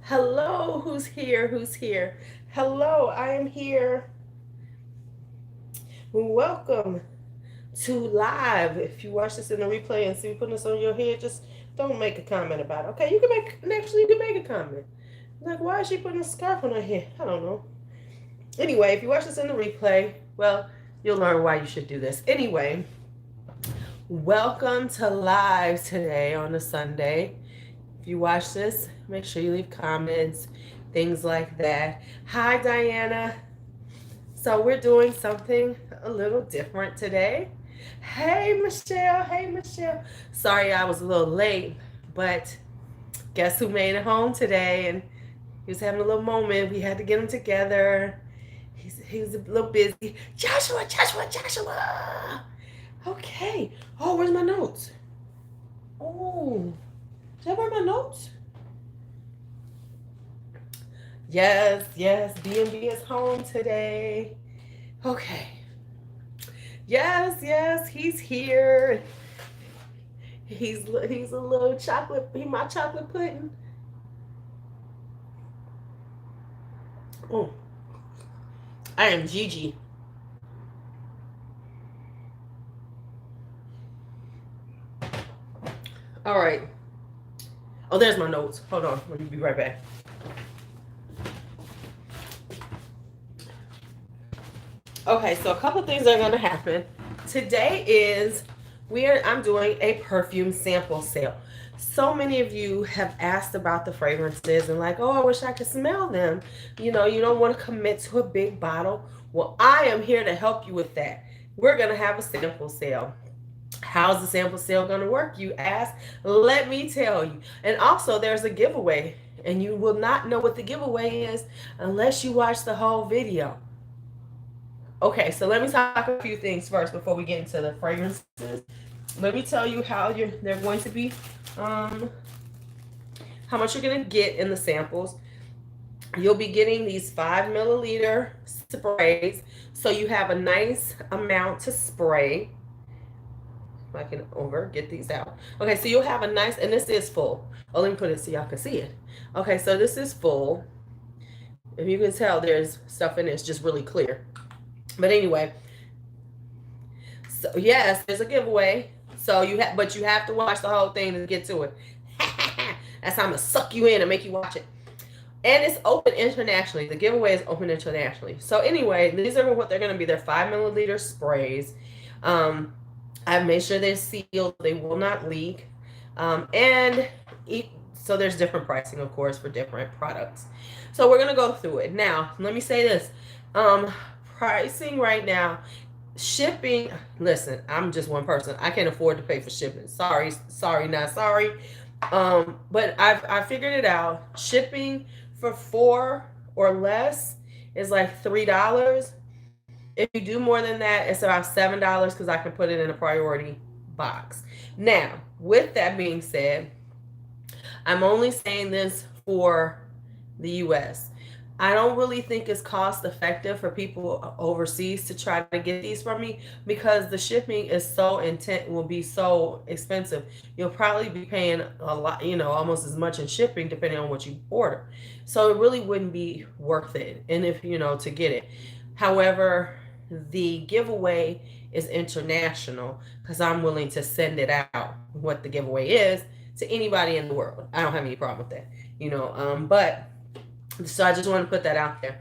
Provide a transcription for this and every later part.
Hello, who's here? Who's here? Hello, I am here. Welcome to live. If you watch this in the replay and see me putting this on your head, just don't make a comment about it. Okay, you can you can make a comment. Like, why is she putting a scarf on her head? I don't know. Anyway, if you watch this in the replay, well, you'll learn why you should do this. Anyway, welcome to live today on a Sunday. If you watch this, make sure you leave comments, things like that. Hi, Diana. So we're doing something a little different today. Hey, Michelle. Hey, Michelle. Sorry I was a little late, but guess who made it home today? And he was having a little moment. We had to get him together. He was a little busy. Joshua, Joshua, Joshua. Okay. Oh, where's my notes? Oh, did I write my notes? Yes, yes. B&B is home today. Okay. Yes, yes. He's here. He's a little chocolate. He my chocolate pudding. Oh, I am Gigi. All right. Oh, there's my notes. Hold on. Let me be right back. Okay, so a couple of things are going to happen. Today is I'm doing a perfume sample sale. So many of you have asked about the fragrances and like, oh, I wish I could smell them. You don't want to commit to a big bottle. Well, I am here to help you with that. We're going to have a sample sale. How's the sample sale going to work, you ask? Let me tell you. And also, there's a giveaway, and you will not know what the giveaway is unless you watch the whole video. Okay, so let me talk a few things first before we get into the fragrances. Let me tell you how they're going to be, how much you're going to get in the samples. You'll be getting these 5 milliliter sprays, so you have a nice amount to spray. I can get these out. Okay, so you'll have a nice, and this is full. Oh, let me put it so y'all can see it. Okay, so this is full. If you can tell, there's stuff in it. It's just really clear. But anyway, so yes, there's a giveaway. So but you have to watch the whole thing to get to it. That's how I'm gonna suck you in and make you watch it. And it's open internationally. The giveaway is open internationally. So anyway, these are what they're gonna be. They're 5 milliliter sprays. I've made sure they're sealed. They will not leak. So there's different pricing, of course, for different products. So we're gonna go through it now. Let me say this. Pricing right now, shipping. Listen, I'm just one person. I can't afford to pay for shipping. Sorry, not sorry. But I figured it out. Shipping for 4 or less is like $3. If you do more than that, it's about $7 because I can put it in a priority box. Now, with that being said, I'm only saying this for the US. I don't really think it's cost effective for people overseas to try to get these from me because the shipping is will be so expensive. You'll probably be paying a lot, almost as much in shipping depending on what you order. So it really wouldn't be worth it. And if, to get it. However, the giveaway is international because I'm willing to send it out, what the giveaway is, to anybody in the world. I don't have any problem with that, but so I just want to put that out there.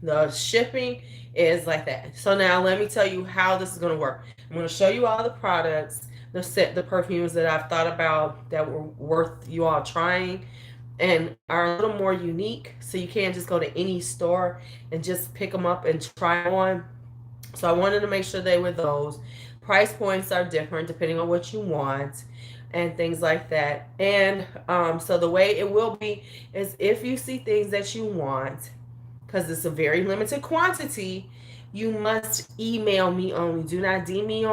The shipping is like that. So now let me tell you how this is going to work. I'm going to show you all the products, the perfumes that I've thought about that were worth you all trying and are a little more unique. So you can't just go to any store and just pick them up and try on. So I wanted to make sure they were those. Price points are different depending on what you want and things like that. And so the way it will be is if you see things that you want, because it's a very limited quantity, you must email me only. Do not DM me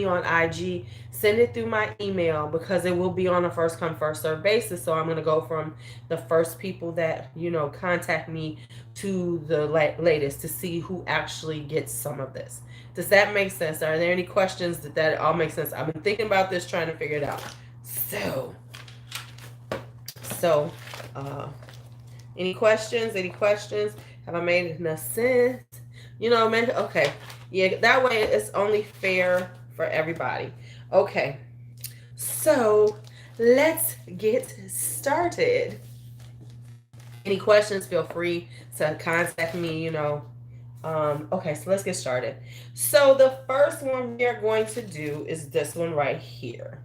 on IG. Send it through my email because it will be on a first come, first serve basis. So I'm going to go from the first people that, contact me to the latest to see who actually gets some of this. Does that make sense? Are there any questions that all makes sense? I've been thinking about this, trying to figure it out. So Uh, any questions? Any questions? Have I made enough sense? You know, man. Okay. Yeah, that way it's only fair for everybody. Okay. So let's get started. Any questions, feel free to contact me, you know. Okay, so let's get started. So the first one we are going to do is this one right here.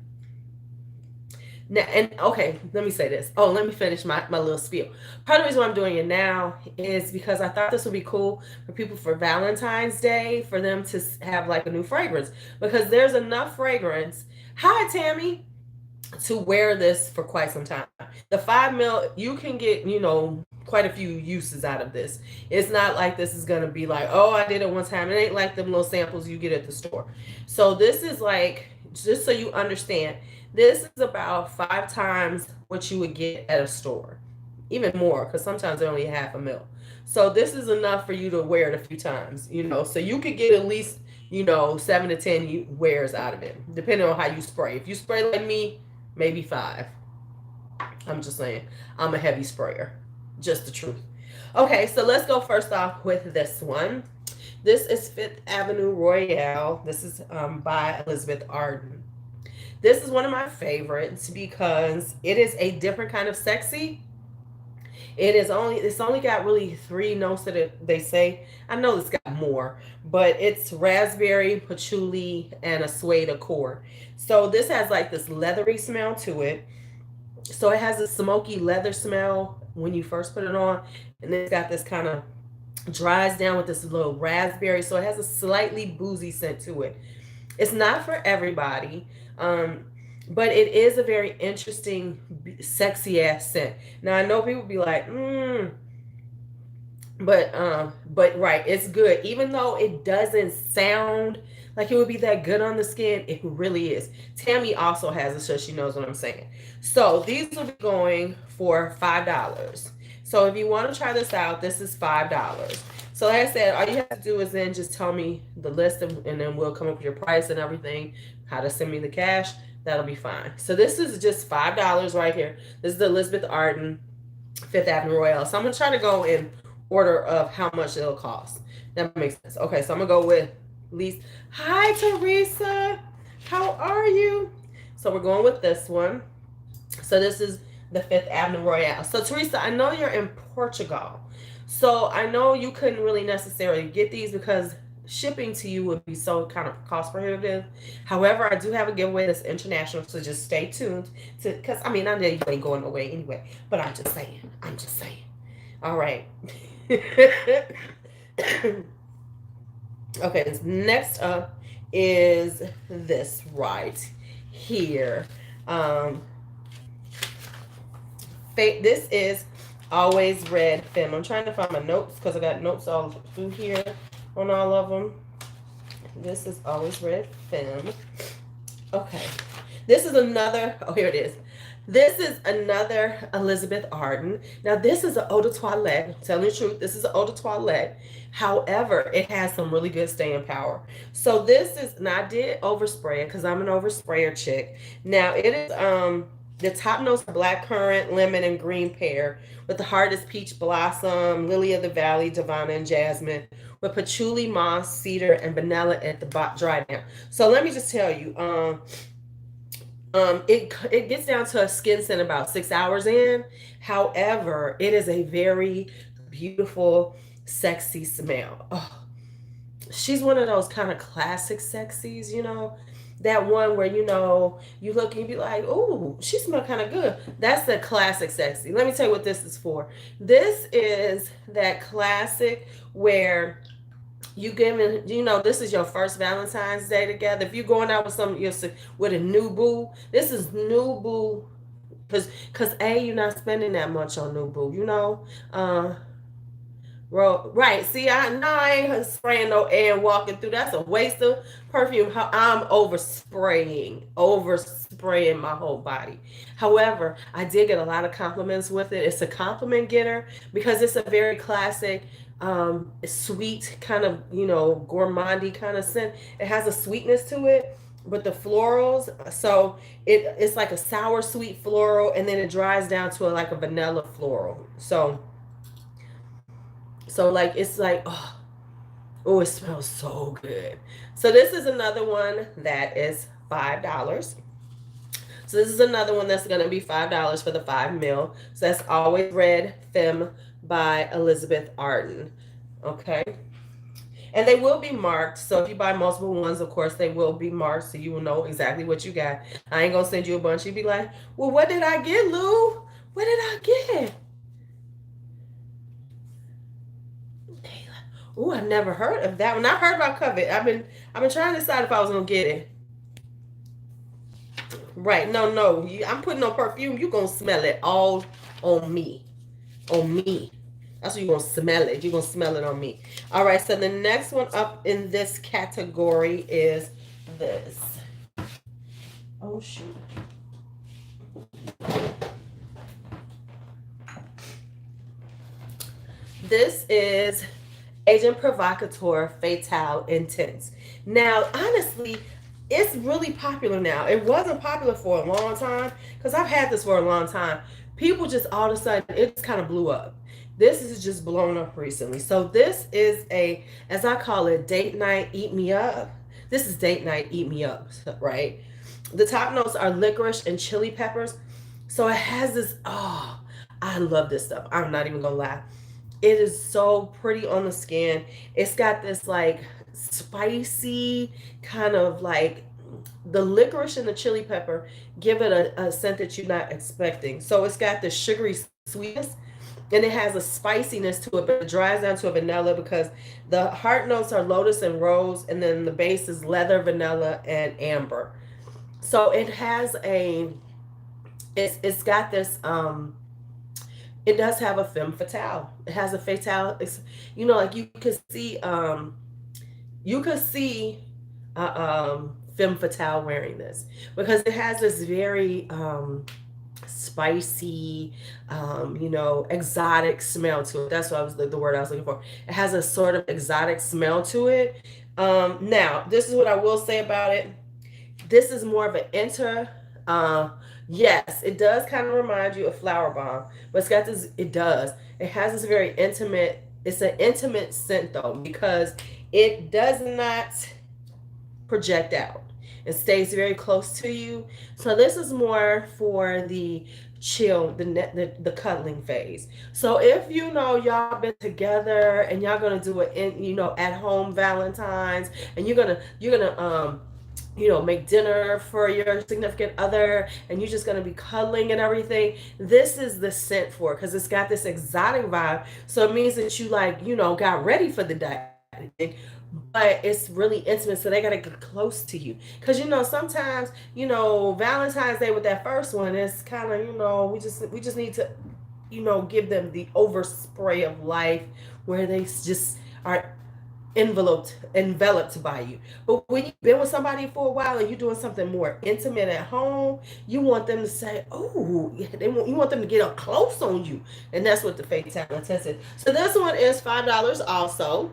Now, and okay, let me say this. Oh, let me finish my little spiel. Part of the reason why I'm doing it now is because I thought this would be cool for people for Valentine's Day, for them to have like a new fragrance. Because there's enough fragrance. Hi, Tammy, to wear this for quite some time. The 5 ml, you can get, you know, quite a few uses out of this. It's not like this is gonna be like, oh, I did it one time. It ain't like them little samples you get at the store. So this is like, just so you understand, this is about 5 times what you would get at a store, even more, because sometimes they're only half a mil. So this is enough for you to wear it a few times, you know. So you could get at least, you know, 7 to 10 wears out of it, depending on how you spray. If you spray like me, maybe 5. I'm just saying, I'm a heavy sprayer. Just the truth. Okay, so let's go first off with this one. This is Fifth Avenue Royale. This is by Elizabeth Arden. This is one of my favorites because it is a different kind of sexy. It's only got really 3 notes that they say. I know it's got more, but it's raspberry, patchouli, and a suede accord. So this has like this leathery smell to it. So it has a smoky leather smell when you first put it on, and then it's got this kind of dries down with this little raspberry. So it has a slightly boozy scent to it. It's not for everybody, but it is a very interesting, sexy ass scent. Now I know people be like, but right, it's good. Even though it doesn't sound like it would be that good on the skin, it really is. Tammy also has it, so she knows what I'm saying. So these will be going for $5. So if you want to try this out, this is $5. So like I said, all you have to do is then just tell me the list, and then we'll come up with your price and everything, how to send me the cash. That'll be fine. So this is just $5 right here. This is the Elizabeth Arden Fifth Avenue Royale. So I'm going to try to go in order of how much it'll cost. That makes sense. Okay, so I'm going to go with least. Hi, Teresa. How are you? So we're going with this one. So this is the Fifth Avenue Royale. So Teresa, I know you're in Portugal. So I know you couldn't really necessarily get these because shipping to you would be so kind of cost prohibitive. However, I do have a giveaway that's international, so just stay tuned to, because I mean, I know you ain't going away anyway, but I'm just saying. All right. Okay, this next up is this right here. This is Always Red Femme. I'm trying to find my notes because I got notes all through here on all of them. This is Always Red Femme. Okay. This is another, oh, here it is. This is another Elizabeth Arden. Now, this is an eau de toilette. Telling the truth, this is an eau de toilette. However, it has some really good staying power. So this is, now I did overspray it because I'm an oversprayer chick. Now, it is, the top notes are blackcurrant, lemon, and green pear, with the hardest peach blossom, lily of the valley, divana, and jasmine, with patchouli, moss, cedar, and vanilla at the dry down. So let me just tell you, it gets down to a skin scent about 6 hours in. However, it is a very beautiful, sexy smell. Oh, she's one of those kind of classic sexies, you know. That one where, you know, you look and you be like, oh, she smells kind of good. That's the classic sexy. Let me tell you what this is for. This is that classic where you giving, you know, this is your first Valentine's Day together. If you're going out with a new boo, this is new boo. Because you're not spending that much on new boo, you know. Right. See, I ain't spraying no air and walking through. That's a waste of perfume. I'm overspraying my whole body. However, I did get a lot of compliments with it. It's a compliment getter because it's a very classic, sweet kind of, you know, gourmandy kind of scent. It has a sweetness to it. with the florals. So it's like a sour sweet floral, and then it dries down to like a vanilla floral. So like it's like, oh, it smells so good. So this is another one that is $5. So this is another one that's going to be $5 for the 5 ml. So that's Always Red Femme by Elizabeth Arden. Okay. And they will be marked. So if you buy multiple ones, of course, they will be marked so you will know exactly what you got. I ain't going to send you a bunch. You'd be like, well, what did I get, Lou? What did I get? Oh, I never heard of that one. I've heard about Covet. I've been trying to decide if I was going to get it. Right. No. I'm putting on perfume. You're going to smell it all on me. On me. That's what you're going to smell it. You're going to smell it on me. All right. So the next one up in this category is this. Oh, shoot. This is Agent Provocateur Fatale Intense. Now, honestly, it's really popular now. It wasn't popular for a long time because I've had this for a long time. People just all of a sudden, it just kind of blew up. This is just blown up recently. So this is a, as I call it, date night, eat me up. This is date night, eat me up, right? The top notes are licorice and chili peppers. So it has this, oh, I love this stuff. I'm not even gonna lie. It is so pretty on the skin. It's got this like spicy kind of like, the licorice and the chili pepper give it a scent that you're not expecting. So it's got the sugary sweetness and it has a spiciness to it, but it dries down to a vanilla because the heart notes are lotus and rose, and then the base is leather, vanilla, and amber. So it has a, it's got this it does have a femme fatale. It has a fatale. Like you could see femme fatale wearing this because it has this very spicy, exotic smell to it. That's what the word I was looking for. It has a sort of exotic smell to it. Now, this is what I will say about it. This is more of an yes, it does kind of remind you of Flower Bomb, but it's got this, it has this very intimate, it's an intimate scent though, because it does not project out. It stays very close to you. So this is more for the chill, the cuddling phase. So if y'all been together and y'all gonna do it in at home Valentine's, and you're gonna make dinner for your significant other, and you're just gonna be cuddling and everything, this is the scent for it because it's got this exotic vibe. So it means that you got ready for the day, but it's really intimate, so they gotta get close to you. Because sometimes Valentine's Day with that first one, it's kind of we just need to give them the overspray of life where they just are enveloped by you. But when you've been with somebody for a while and you're doing something more intimate at home, you want them to say, oh, you want them to get up close on you. And that's what the Fatale Intense is. So this one is $5 also.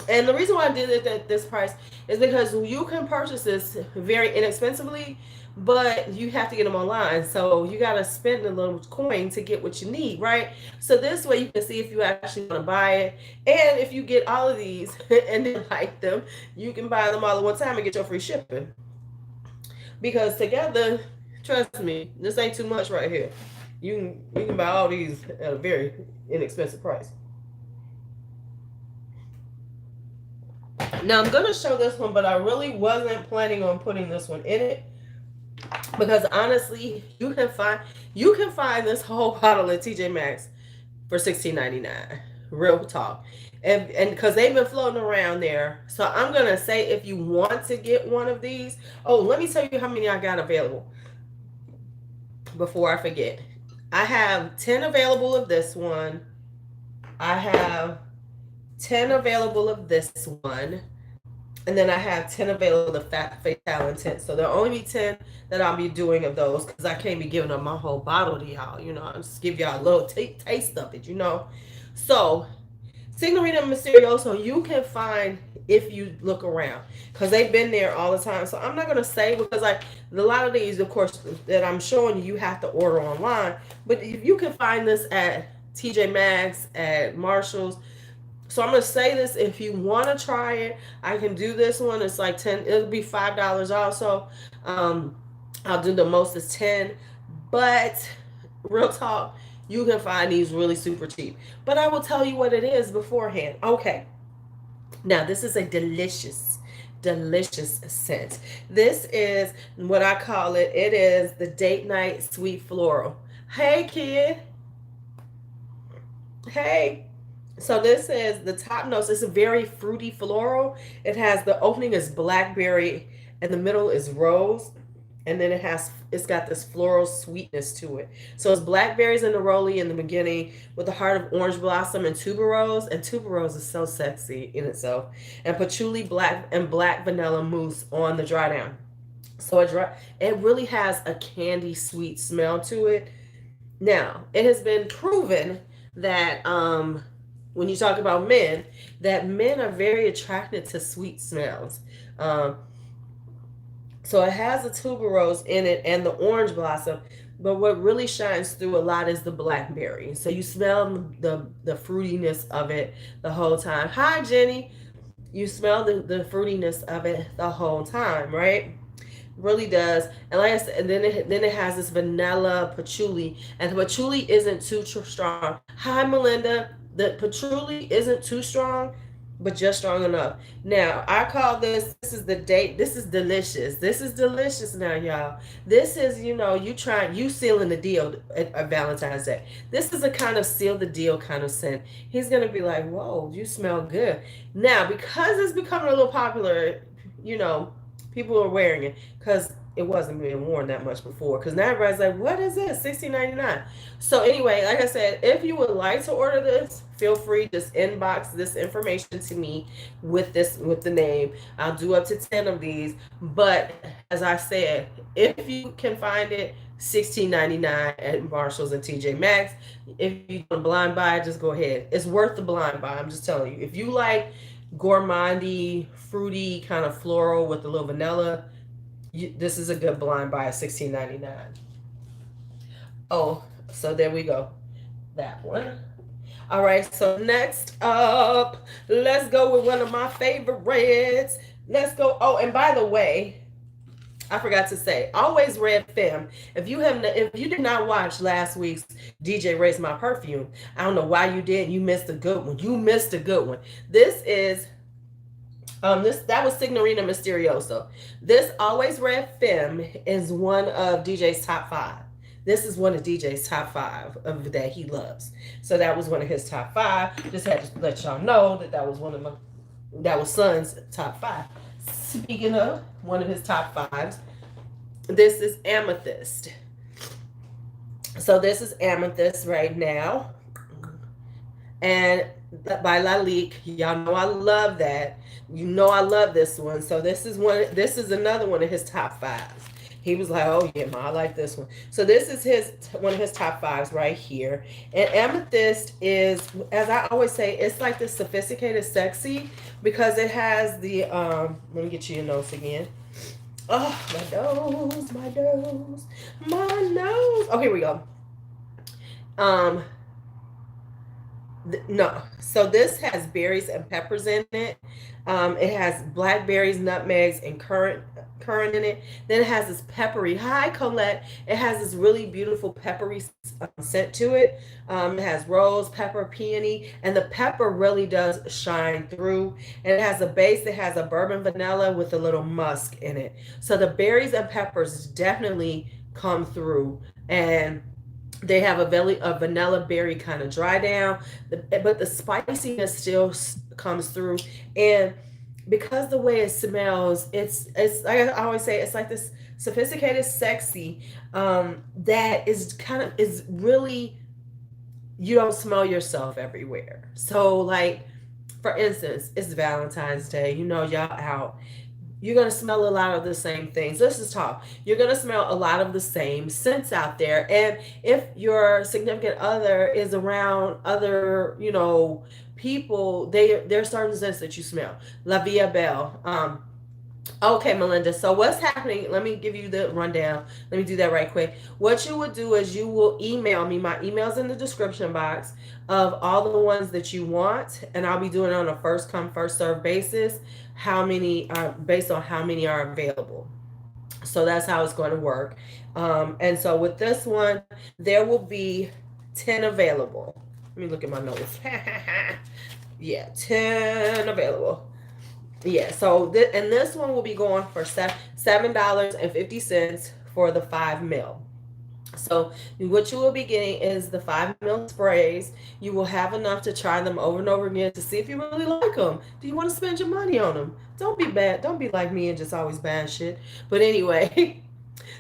And the reason why I did it at this price is because you can purchase this very inexpensively, but you have to get them online. So you got to spend a little coin to get what you need, right? So this way you can see if you actually want to buy it. And if you get all of these and then like them, you can buy them all at one time and get your free shipping. Because together, trust me, this ain't too much right here. You can buy all these at a very inexpensive price. Now I'm going to show this one, but I really wasn't planning on putting this one in it because honestly, you can find this whole bottle at TJ Maxx for $16.99. Real talk. And because they've been floating around there. So I'm going to say if you want to get one of these, let me tell you how many I got available before I forget. I have 10 available of this one. I have 10 available of this one. And then I have 10 available of Fatale Intense. So there'll only be 10 that I'll be doing of those because I can't be giving up my whole bottle to y'all. I'll just give y'all a little taste of it, So, Signorina Mysterioso, you can find if you look around, because they've been there all the time. So I'm not going to say, because like a lot of these, of course, that I'm showing you, you have to order online. But if you can find this at TJ Maxx, at Marshall's. So I'm going to say this, if you want to try it, I can do this one. It's like 10, it'll be $5 also. Um, I'll do the most is 10. But real talk, you can find these really super cheap. But I will tell you what it is beforehand. Okay. Now, this is a delicious, delicious scent. This is what I call it. It is the date night sweet floral. Hey, kid. Hey. So this is the top notes. It's a very fruity floral. It has, the opening is blackberry and the middle is rose. And then it's got this floral sweetness to it. So it's blackberries and neroli in the beginning, with the heart of orange blossom and tuberose. And tuberose is so sexy in itself. And patchouli, black and black vanilla mousse on the dry down. So it really has a candy sweet smell to it. Now, it has been proven that when you talk about men, that men are very attracted to sweet smells. Um, so it has the tuberose in it and the orange blossom, but what really shines through a lot is the blackberry. So you smell the fruitiness of it the whole time. Hi, Jenny. You smell the fruitiness of it the whole time, right? Really does. And like I said, and then it has this vanilla patchouli, and the patchouli isn't too strong. Hi, Melinda. The patchouli isn't too strong, but just strong enough. Now, I call this is the date. This is delicious. This is delicious now, y'all. This is, you sealing the deal at Valentine's Day. This is a kind of seal the deal kind of scent. He's going to be like, whoa, you smell good. Now, because it's becoming a little popular, people are wearing it, because it wasn't being worn that much before. Because now everybody's like, what is this? $16.99. So anyway, like I said, if you would like to order this, feel free, just inbox this information to me with the name. I'll do up to 10 of these. But as I said, if you can find it, $16.99 at Marshalls and TJ Maxx. If you want to blind buy, just go ahead. It's worth the blind buy. I'm just telling you. If you like gourmandy, fruity, kind of floral with a little vanilla, this is a good blind buy at $16.99. Oh, so there we go. That one. All right, so next up, let's go with one of my favorites. Let's go. Oh, and by the way, I forgot to say, always red femme. If you did not watch last week's DJ Raise My Perfume, I don't know why you did. You missed a good one. You missed a good one. This is that was Signorina Misterioso. This Always Red Femme is one of DJ's top 5. This is one of DJ's top 5 of that he loves. So that was one of his top 5. Just had to let y'all know that was Son's top 5. Speaking of one of his top 5s, this is Amethyst. So this is Amethyst right now, and by Lalique. Y'all know I love that. You know I love this one. So this is another one of his top 5s. He was like, oh yeah, Ma, I like this one. So this is one of his top 5s right here. And Amethyst is, as I always say, it's like this sophisticated sexy, because it has the let me get you your notes again. Oh, my nose. Oh, here we go. No, so this has berries and peppers in it. It has blackberries, nutmegs, and currant in it. Then it has this peppery. Hi, Colette. It has this really beautiful peppery scent to it. It has rose, pepper, peony, and the pepper really does shine through. And it has a base that has a bourbon vanilla with a little musk in it. So the berries and peppers definitely come through, and they have a vanilla berry kind of dry down, but the spiciness still comes through. And because the way it smells, it's like I always say, it's like this sophisticated sexy that is really, you don't smell yourself everywhere. So like, for instance, it's Valentine's Day, y'all out. You're going to smell a lot of the same things. Let's just talk. You're going to smell a lot of the same scents out there. And if your significant other is around other, people, there are certain scents that you smell. La Via Belle. Okay, Melinda. So what's happening? Let me give you the rundown. Let me do that right quick. What you would do is you will email me. My email's in the description box of all the ones that you want, and I'll be doing it on a first come first serve basis. How many are based on how many are available. So that's how it's going to work. And so with this one, there will be 10 available. Let me look at my notes. Yeah, 10 available. Yeah, so and this one will be going for $7.50 for the 5 ml. So what you will be getting is the 5 ml sprays. You will have enough to try them over and over again to see if you really like them. Do you want to spend your money on them? Don't be bad. Don't be like me and just always buying shit. But anyway,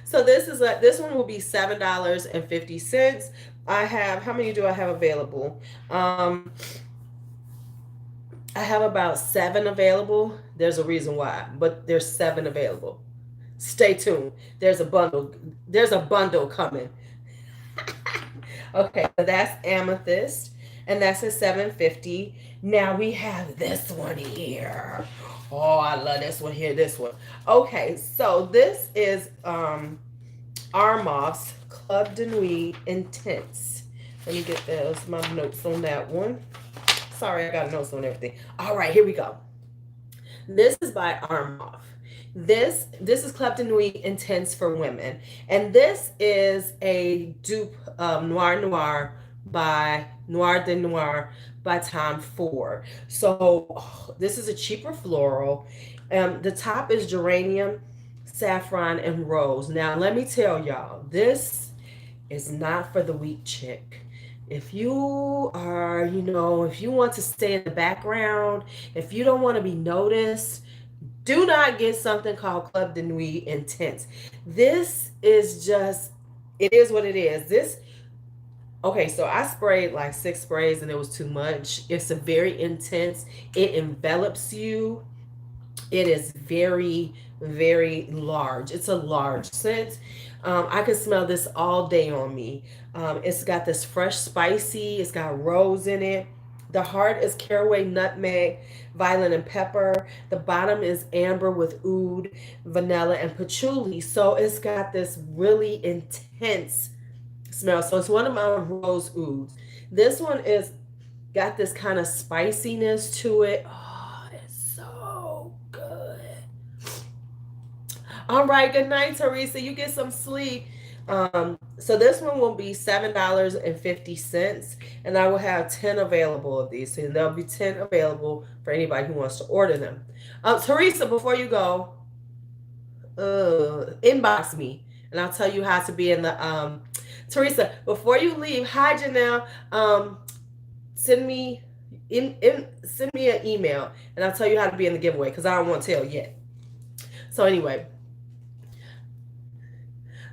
so this one will be $7.50. I have, how many do I have available? I have about 7 available. There's a reason why, but there's 7 available. Stay tuned. There's a bundle. There's a bundle coming. Okay, so that's amethyst, and that's at 750. Now we have this one here. Oh, I love this one here. This one. Okay, so this is Armav's Club de Nuit Intense. Let me get those my notes on that one. Sorry, I got notes on everything. All right, here we go. This is by Armav. This is Club de Nuit Intense for women, and this is a dupe of Noir de Noir by Tom Ford. So this is a cheaper floral. The top is geranium, saffron, and rose. Now let me tell y'all, this is not for the weak chick. If you are, if you want to stay in the background, if you don't want to be noticed, do not get something called Club de Nuit Intense. This is just, it is what it is. Okay, so I sprayed like 6 sprays and it was too much. It's a very intense. It envelops you. It is very, very large. It's a large scent. I could smell this all day on me. It's got this fresh spicy. It's got rose in it. The heart is caraway, nutmeg, violet, and pepper. The bottom is amber with oud, vanilla, and patchouli. So it's got this really intense smell. So it's one of my rose ouds. This one is got this kind of spiciness to it. Oh, it's so good. All right, good night, Teresa. You get some sleep. So this one will be $7.50, and I will have 10 available of these. So there'll be 10 available for anybody who wants to order them. Teresa, before you go, inbox me, and I'll tell you how to be in the Teresa, before you leave, hi Janelle. Send me send me an email, and I'll tell you how to be in the giveaway because I don't want to tell yet. So anyway.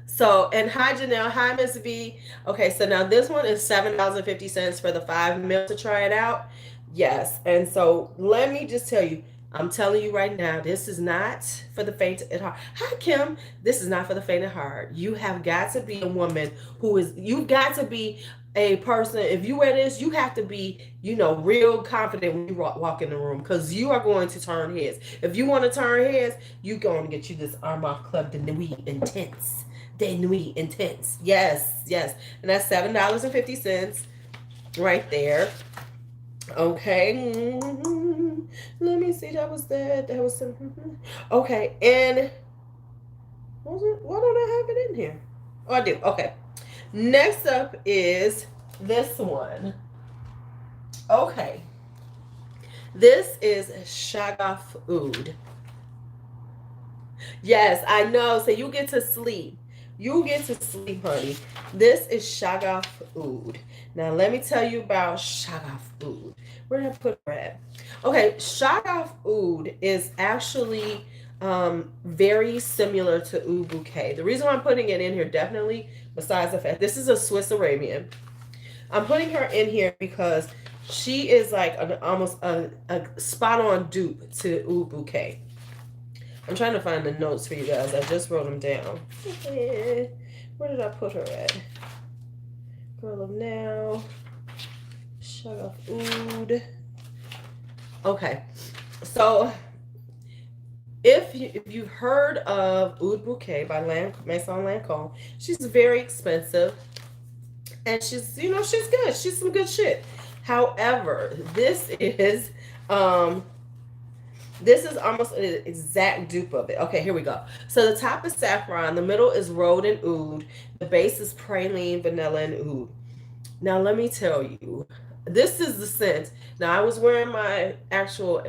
So, and hi Janelle, hi Miss V. Okay, so now this one is $7.50 for the 5 ml to try it out. Yes, and so let me just tell you, I'm telling you right now, this is not for the faint at heart. Hi Kim, this is not for the faint at heart. You have got to be a woman you've got to be a person. If you wear this, you have to be, real confident when you walk in the room, because you are going to turn heads. If you want to turn heads, you're going to get you this Armand Club de Nuit Intense. De Nuit Intense. Yes. And that's $7.50 right there. Okay. Let me see. That was that. That was some. Okay. And why don't I have it in here? Oh, I do. Okay. Next up is this one. Okay. This is Shagaf Oud. Yes, I know. So you get to sleep. You get to sleep, honey. This is Shagaf Oud. Now, let me tell you about Shagaf Oud. Where did I put her at? Okay, Shagaf Oud is actually very similar to Oud Bouquet. The reason why I'm putting it in here, definitely, besides the fact this is a Swiss Arabian, I'm putting her in here because she is like almost a spot-on dupe to Oud Bouquet. I'm trying to find the notes for you guys. I just wrote them down. Where did I put her at? Girl of Now. Shagaf Oud. Okay, so if you've heard of Oud Bouquet by Maison Lancome, she's very expensive, and she's good. She's some good shit. However, um this is almost an exact dupe of it. Okay, here we go. So the top is saffron, the middle is rose and oud, the base is praline, vanilla, and oud. Now let me tell you, this is the scent. Now I was wearing my actual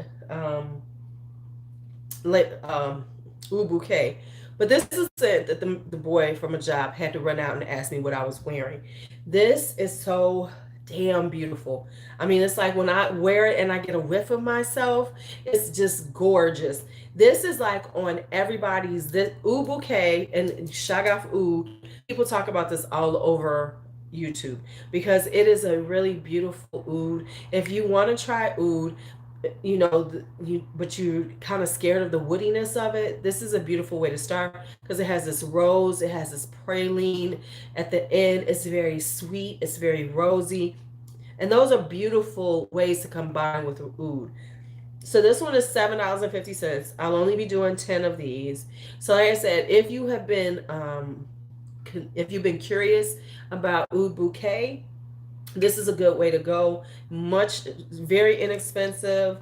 Oud Bouquet, but this is the scent that the boy from a job had to run out and ask me what I was wearing. This is so damn beautiful. I mean, it's like when I wear it and I get a whiff of myself, it's just gorgeous. This is like on everybody's this Oud Bouquet and Shagaf Oud. People talk about this all over YouTube because it is a really beautiful oud. If you want to try oud, but you're kind of scared of the woodiness of it, this is a beautiful way to start because it has this rose, it has this praline at the end. It's very sweet, it's very rosy, and those are beautiful ways to combine with oud. So this one is $7.50. I'll only be doing 10 of these. So like I said, if you've been curious about Oud Bouquet, this is a good way to go. Very inexpensive,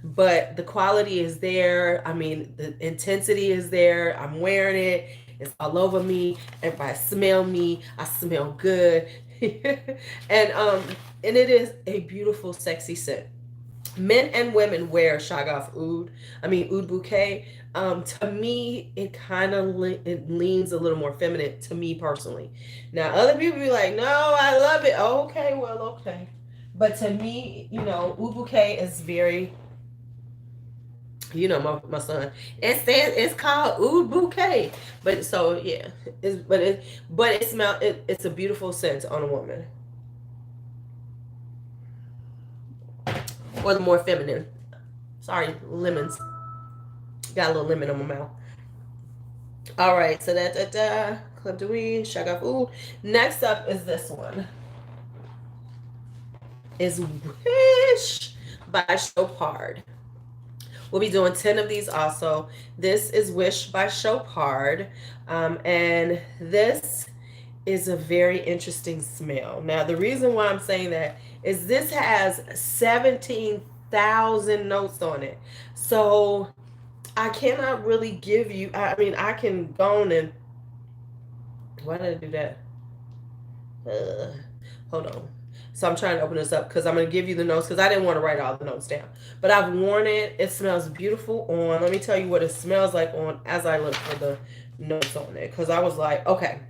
but the quality is there. I mean, the intensity is there. I'm wearing it. It's all over me. If I smell me, I smell good. and um and it is a beautiful, sexy scent. Men and women wear Shagaf Oud. I mean Oud Bouquet. To me, it kind of it leans a little more feminine to me personally. Now, other people be like, "No, I love it." Okay, well, okay, but to me, Oud Bouquet is very, my son. It says it's called Oud Bouquet, but so yeah, it smell it's a beautiful scent on a woman, or the more feminine. Sorry, lemons. Got a little lemon in my mouth. All right, so Club de Weed, Shagaf Oud. Next up is this one. Is Wish by Chopard. We'll be doing 10 of these also. This is Wish by Chopard. And this is a very interesting smell. Now, the reason why I'm saying that is this has 17,000 notes on it. So I cannot really give you, I mean, I can go on and, why did I do that? Hold on. So I'm trying to open this up because I'm going to give you the notes because I didn't want to write all the notes down. But I've worn it. It smells beautiful on. Let me tell you what it smells like on as I look for the notes on it, because I was like, okay.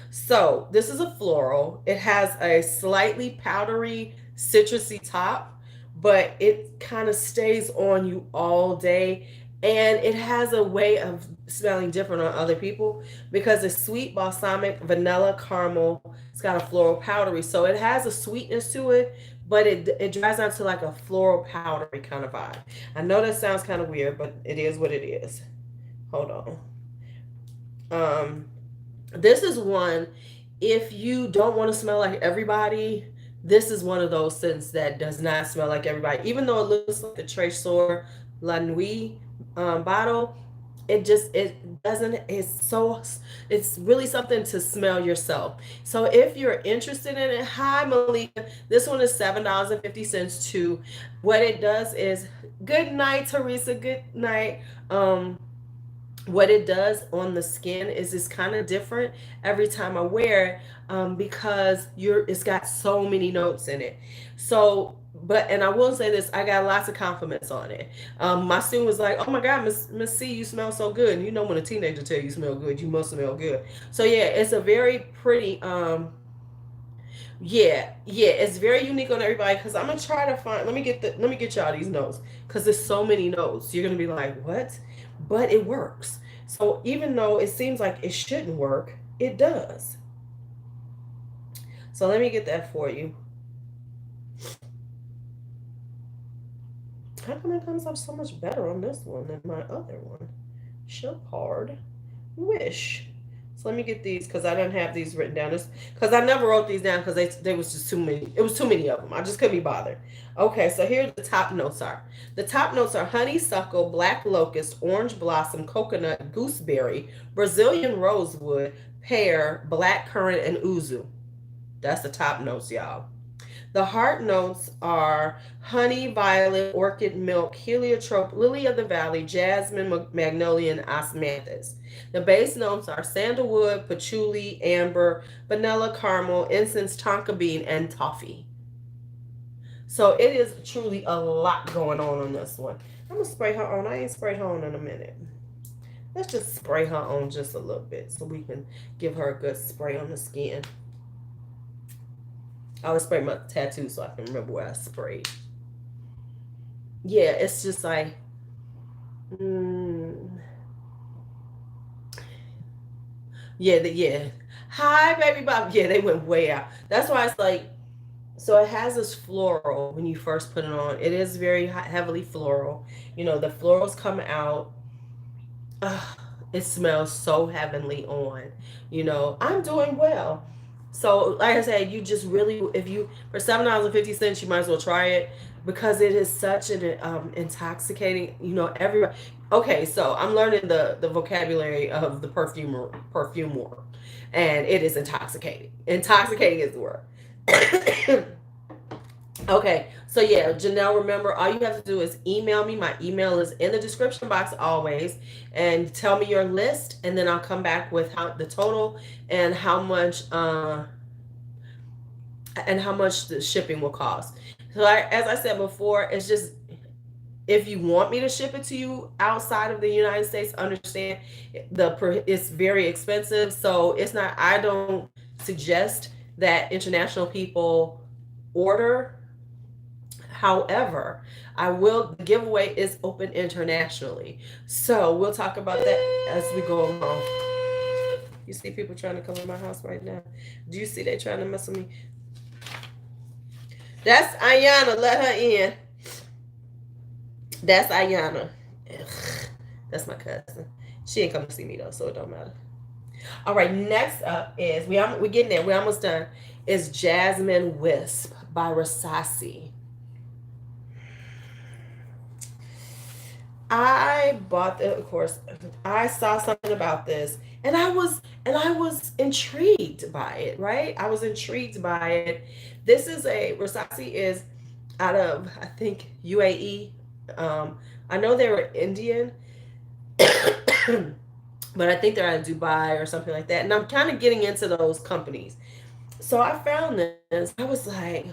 So this is a floral. It has a slightly powdery, citrusy top, but it kind of stays on you all day. And it has a way of smelling different on other people because it's sweet, balsamic, vanilla, caramel. It's got a floral powdery. So it has a sweetness to it, but it dries down to like a floral powdery kind of vibe. I know that sounds kind of weird, but it is what it is. Hold on. This is one, if you don't want to smell like everybody, this is one of those scents that does not smell like everybody. Even though it looks like the Tresor La Nuit bottle, it doesn't, it's really something to smell yourself. So if you're interested in it, hi Malika, this one is $7.50 too. What it does is, good night Teresa, good night. What it does on the skin is it's kind of different every time I wear it, because it's got so many notes in it. So, and I will say this, I got lots of compliments on it. My student was like, "Oh my God, Miss C, you smell so good." And when a teenager tell you smell good, you must smell good. So yeah, it's a very pretty. Yeah, it's very unique on everybody because I'm gonna try to find. Let me get y'all these notes because there's so many notes. You're gonna be like, what? But it works. So even though it seems like it shouldn't work, it does. So let me get that for you. How come it comes up so much better on this one than my other one? Chopard Wish. So let me get these because I didn't have these written down. Because I never wrote these down because they was just too many. It was too many of them. I just couldn't be bothered. Okay, so here the top notes are. The top notes are honeysuckle, black locust, orange blossom, coconut, gooseberry, Brazilian rosewood, pear, black currant, and uzu. That's the top notes, y'all. The heart notes are honey, violet, orchid, milk, heliotrope, lily of the valley, jasmine, magnolia, and osmanthus. The base notes are sandalwood, patchouli, amber, vanilla, caramel, incense, tonka bean, and toffee. So it is truly a lot going on this one. I'm gonna spray her on. I ain't sprayed her on in a minute. Let's just spray her on just a little bit so we can give her a good spray on the skin. I always spray my tattoo so I can remember where I sprayed. Yeah, it's just like, mm, yeah. Hi, baby Bob. Yeah, they went way out. That's why it's like, so it has this floral when you first put it on. It is very heavily floral. You know, the florals come out. Ugh, it smells so heavenly on. You know, I'm doing well. So, like I said, you just really, if you, for $7.50, you might as well try it because it is such an intoxicating, you know, everybody. Okay, so I'm learning the vocabulary of the perfume world, and it is intoxicating. Intoxicating is the word. Okay, so yeah, Janelle, remember, all you have to do is email me. My email is in the description box always, and tell me your list, and then I'll come back with how the total and how much the shipping will cost. So, as I said before, it's just if you want me to ship it to you outside of the United States, understand it's very expensive. So it's not. I don't suggest that international people order. However, the giveaway is open internationally. So we'll talk about that as we go along. You see people trying to come in my house right now. Do you see they trying to mess with me? That's Ayana. Let her in. That's Ayana. Ugh, that's my cousin. She ain't come to see me though, so it don't matter. All right, next up is we're getting there. We're almost done. Is Jasmine Wisp by Rasasi. I bought it, of course. I saw something about this, and I was intrigued by it. Right, I was intrigued by it. This is Rasasi is out of, I think, UAE. I know they were Indian, but I think they're out of Dubai or something like that. And I'm kind of getting into those companies. So I found this. I was like,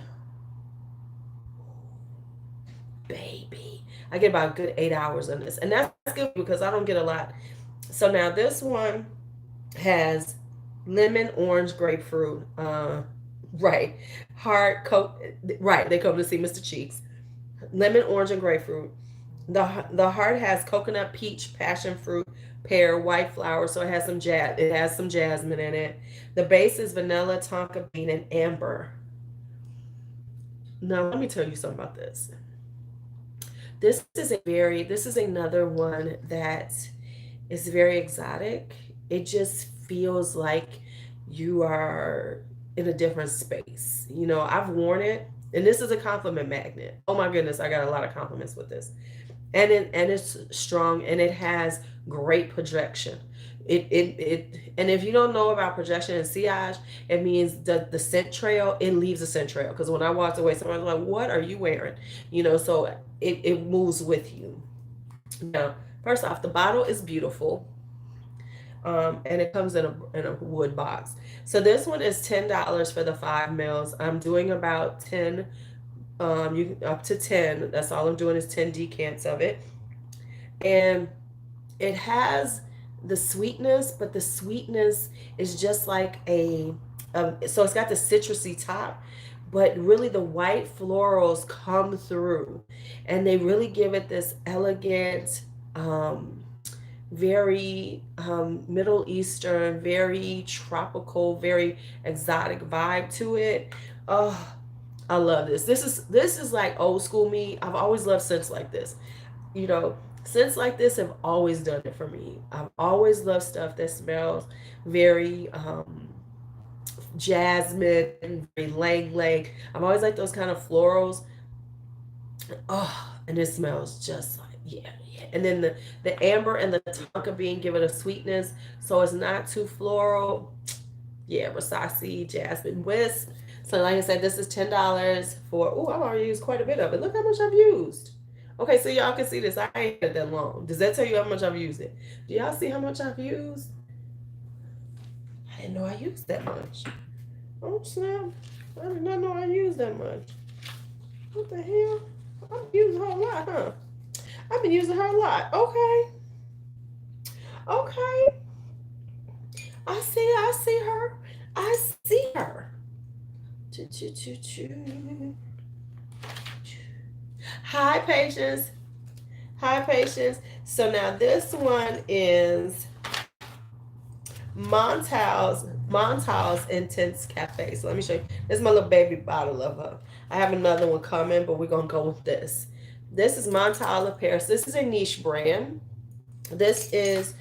baby. I get about a good 8 hours on this. And that's good because I don't get a lot. So now this one has lemon, orange, grapefruit. Right. Hard coat. Right. They come to see Mr. Cheeks. Lemon, orange, and grapefruit. The heart has coconut, peach, passion fruit, pear, white flower. So it has some jasmine in it. The base is vanilla, tonka bean, and amber. Now let me tell you something about this. This is another one that is very exotic. It just feels like you are in a different space. You know, I've worn it, and this is a compliment magnet. Oh my goodness, I got a lot of compliments with this. And it's strong, and it has great projection. And if you don't know about projection and sillage, it means the scent trail, it leaves a scent trail. Because when I walked away, someone was like, "What are you wearing?" You know, so it moves with you. Now, first off, the bottle is beautiful. And it comes in a wood box. So this one is $10 for the 5 mils. I'm doing about 10, you up to 10. That's all I'm doing is 10 decants of it. And it has the sweetness, but the sweetness is just like so it's got the citrusy top, but really the white florals come through, and they really give it this elegant, very Middle Eastern, very tropical, very exotic vibe to it. Oh, I love this. This is like old school me. I've always loved scents like this. You know, Scents like this have always done it for me. I've always loved stuff that smells very jasmine, very lang lang. I've always liked those kind of florals. Oh, and it smells just like, yeah, yeah. And then the amber and the tonka bean give it a sweetness, so it's not too floral. Yeah, Versace Jasmine Wisp. So like I said, this is $10 for. Oh, I've already used quite a bit of it. Look how much I've used. Okay, so y'all can see this. I ain't had it that long. Does that tell you how much I've used it? Do y'all see how much I've used? I didn't know I used that much. Oh snap! I did not know I used that much. What the hell? I'm using her a lot, huh? I've been using her a lot. Okay. Okay. I see her. I see her. Hi, Patience. Hi, Patience. So now this one is Montal's Intense Cafe. So let me show you. This is my little baby bottle of her. I have another one coming, but we're gonna go with this. This is Montal of Paris. This is a niche brand. This is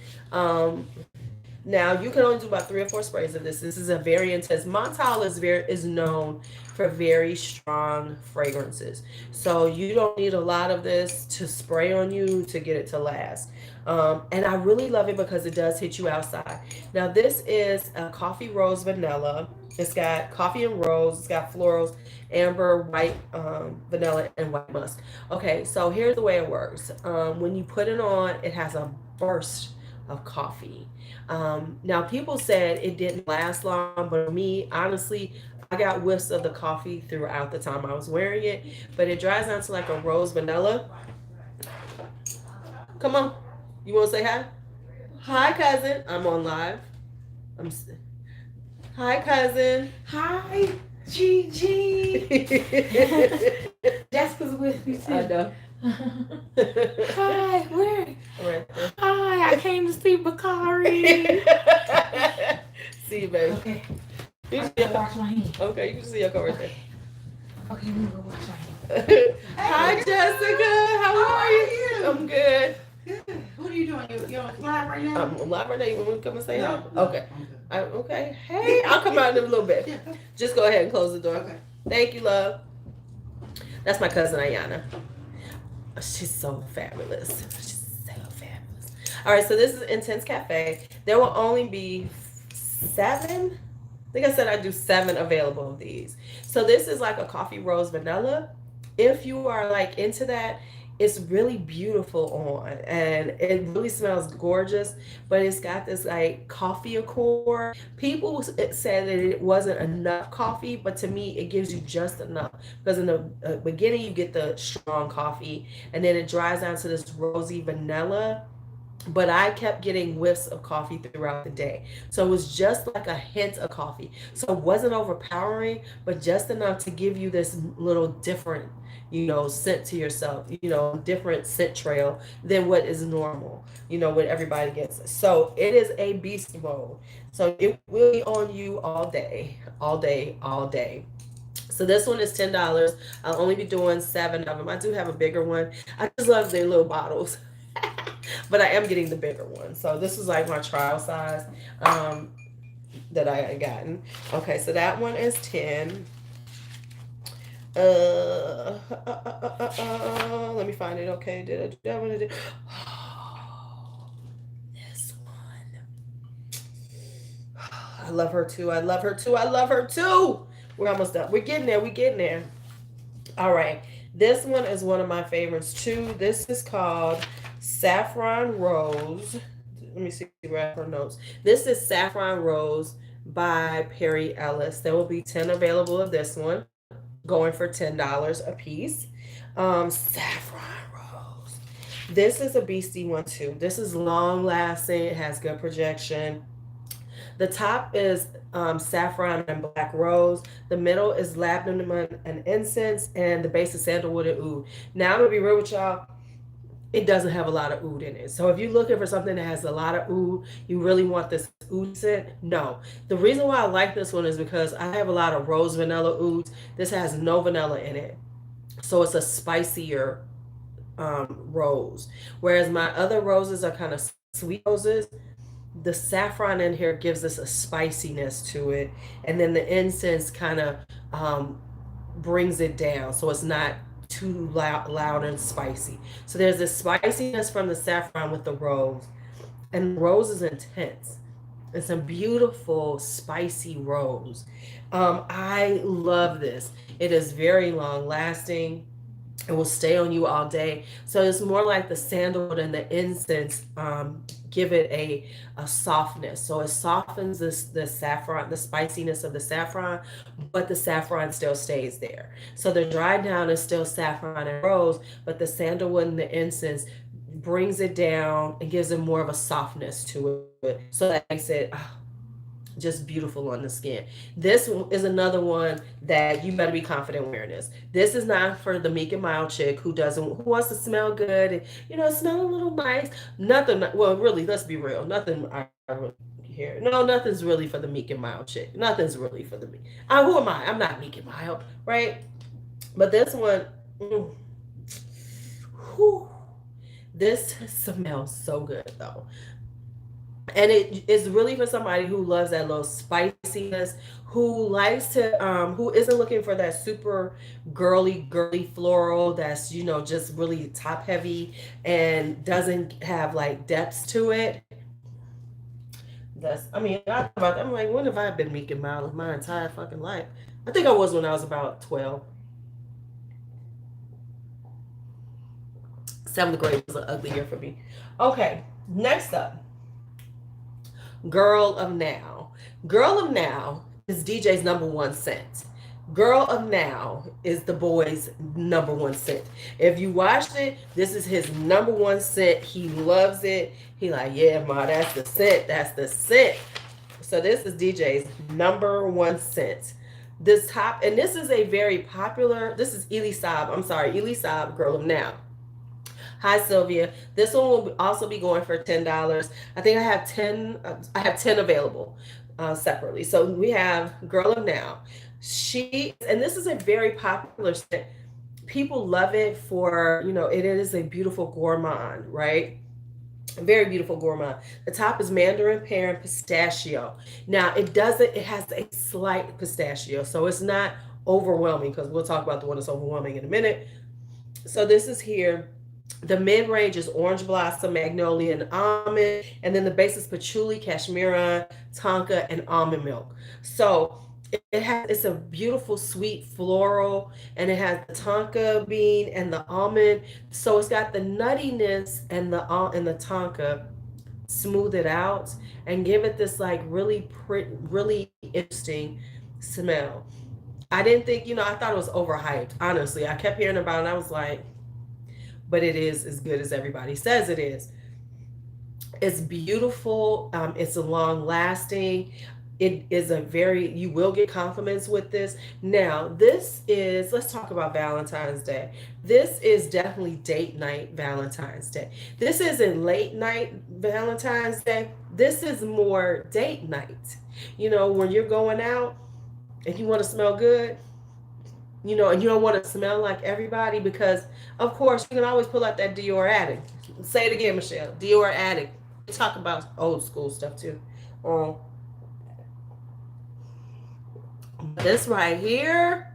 now you can only do about 3 or 4 sprays of this. This is a very intense. Montal is known for very strong fragrances, so you don't need a lot of this to spray on you to get it to last. And I really love it because it does hit you outside. Now this is a coffee rose vanilla. It's got coffee and rose. It's got florals, amber, white vanilla, and white musk. Okay, so here's the way it works. When you put it on, it has a burst of coffee. Now, people said it didn't last long, but me, honestly, I got whiffs of the coffee throughout the time I was wearing it, but it dries down to like a rose vanilla. Come on, you want to say hi? Hi, cousin. I'm on live. I'm. Hi, cousin. Hi, Gigi. Jessica's with me too. I know. Hi, where? Right there. Hi, I came to see Bakari. See you, baby. Okay. You I can gotta wash my hands. okay, you can see your cover right Okay. Okay, let me go wash my hands. there. Hi, Jessica. How are you? I'm good. Good. What are you doing? You on live right now? I'm live right now. You want me to come and say hi? No. Okay. Okay. Hey, I'll come out in a little bit. Yeah. Just go ahead and close the door. Okay. Thank you, love. That's my cousin Ayana. She's so fabulous. She's so fabulous. All right, so this is Intense Cafe. There will only be 7. I think I said I do 7 available of these. So this is like a coffee rose vanilla. If you are like into that, it's really beautiful on, and it really smells gorgeous, but it's got this like coffee accord. People said that it wasn't enough coffee, but to me it gives you just enough, because in the beginning you get the strong coffee, and then it dries down to this rosy vanilla, but I kept getting whiffs of coffee throughout the day. So it was just like a hint of coffee. So it wasn't overpowering, but just enough to give you this little different, scent to yourself, different scent trail than what is normal, what everybody gets. So it is a beast mode. So it will be on you all day, all day, all day. So this one is $10. I'll only be doing 7 of them. I do have a bigger one. I just love their little bottles. But I am getting the bigger one. So this is like my trial size that I gotten. Okay, so that one is 10. Let me find it. Okay, did I do that one? Oh, this one. I love her too. I love her too. I love her too. We're almost done. We're getting there. We're getting there. All right. This one is one of my favorites too. This is called Saffron Rose. Let me see where her notes. This is Saffron Rose by Perry Ellis. There will be 10 available of this one, going for $10 a piece. Saffron Rose. This is a beastie one too. This is long lasting. It has good projection. The top is saffron and black rose. The middle is lavender and incense, and the base is sandalwood and oud. Now I'm gonna be real with y'all. It doesn't have a lot of oud in it. So if you're looking for something that has a lot of oud, you really want this oud scent? No. The reason why I like this one is because I have a lot of rose vanilla ouds. This has no vanilla in it. So it's a spicier rose. Whereas my other roses are kind of sweet roses. The saffron in here gives us a spiciness to it. And then the incense kind of brings it down. So it's not too loud and spicy. So there's this spiciness from the saffron with the rose. And the rose is intense. It's a beautiful, spicy rose. I love this. It is very long lasting. It will stay on you all day. So it's more like the sandalwood and the incense give it a softness. So it softens the saffron, the spiciness of the saffron, but the saffron still stays there. So the dry down is still saffron and rose, but the sandalwood and the incense brings it down and gives it more of a softness to it. So that makes it just beautiful on the skin. This is another one that you better be confident wearing this. This is not for the meek and mild chick who wants to smell good and smell a little nice. Nothing. Well, really, let's be real. Nothing. I really here. No, nothing's really for the meek and mild chick. Nothing's really for the meek. Who am I? I'm not meek and mild, right? But this one, whew, this smells so good though. And it is really for somebody who loves that little spiciness, who likes to who isn't looking for that super girly floral that's just really top heavy and doesn't have like depths to it. I'm like, when have I been meek and mild my entire fucking life? I think I was when I was about 12. Seventh grade was an ugly year for me. Okay, next up, Girl of Now. Girl of Now is DJ's number one scent. Girl of Now is the boy's number one scent. If you watched it, this is his number one scent. He loves it. He like, yeah, ma, that's the scent. That's the scent. So this is DJ's number one scent. This is a very popular, this is Elisab, Girl of Now. Hi Sylvia. This one will also be going for $10. I think I have 10. I have 10 available separately. So we have Girl of Now. And this is a very popular scent. People love it for it is a beautiful gourmand, right? A very beautiful gourmand. The top is mandarin, pear, and pistachio. Now it has a slight pistachio, so it's not overwhelming because we'll talk about the one that's overwhelming in a minute. So this is here. The mid-range is orange blossom, magnolia, and almond. And then the base is patchouli, cashmere, tonka, and almond milk. So it's a beautiful sweet floral, and it has the tonka bean and the almond. So it's got the nuttiness and the tonka, smooth it out and give it this like really pretty, really interesting smell. I didn't think, I thought it was overhyped. Honestly, I kept hearing about it and I was like, but it is as good as everybody says it is. It's beautiful. It's a long lasting. It is you will get compliments with this. Now, let's talk about Valentine's Day. This is definitely date night Valentine's Day. This isn't late night Valentine's Day. This is more date night. When you're going out and you want to smell good, and you don't want to smell like everybody because, of course, you can always pull out that Dior Addict. Say it again, Michelle. Dior Addict. We talk about old school stuff too. This right here.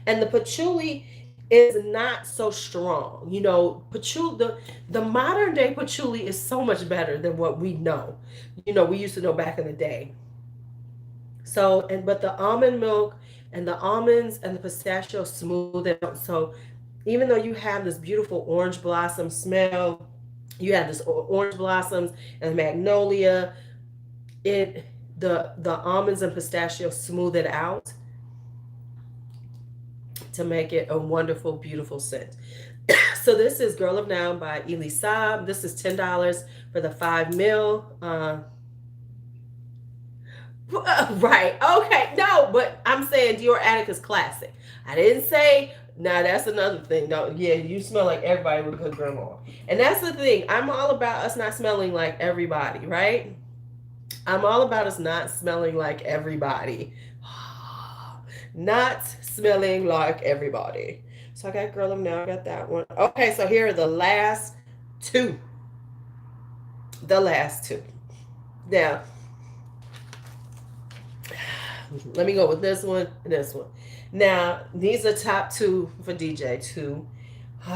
And the patchouli is not so strong. Patchouli, the modern day patchouli is so much better than what we know. We used to know back in the day. So, but the almond milk and the almonds and the pistachio smooth it out. So even though you have this beautiful orange blossom smell, you have this orange blossoms and magnolia, the almonds and pistachio smooth it out to make it a wonderful, beautiful scent. So this is Girl of Now by Elisab. This is $10 for the 5 ml. Right. Okay. No, but I'm saying Dior Addict is classic. I didn't say, now that's another thing. Don't, yeah, you smell like everybody with good grandma. And that's the thing. I'm all about us not smelling like everybody, right? I'm all about us not smelling like everybody. Not smelling like everybody. So I got Girl of Now. I got that one. Okay, so here are the last two. The last two. Now, let me go with this one and this one. Now, these are top two for DJ too.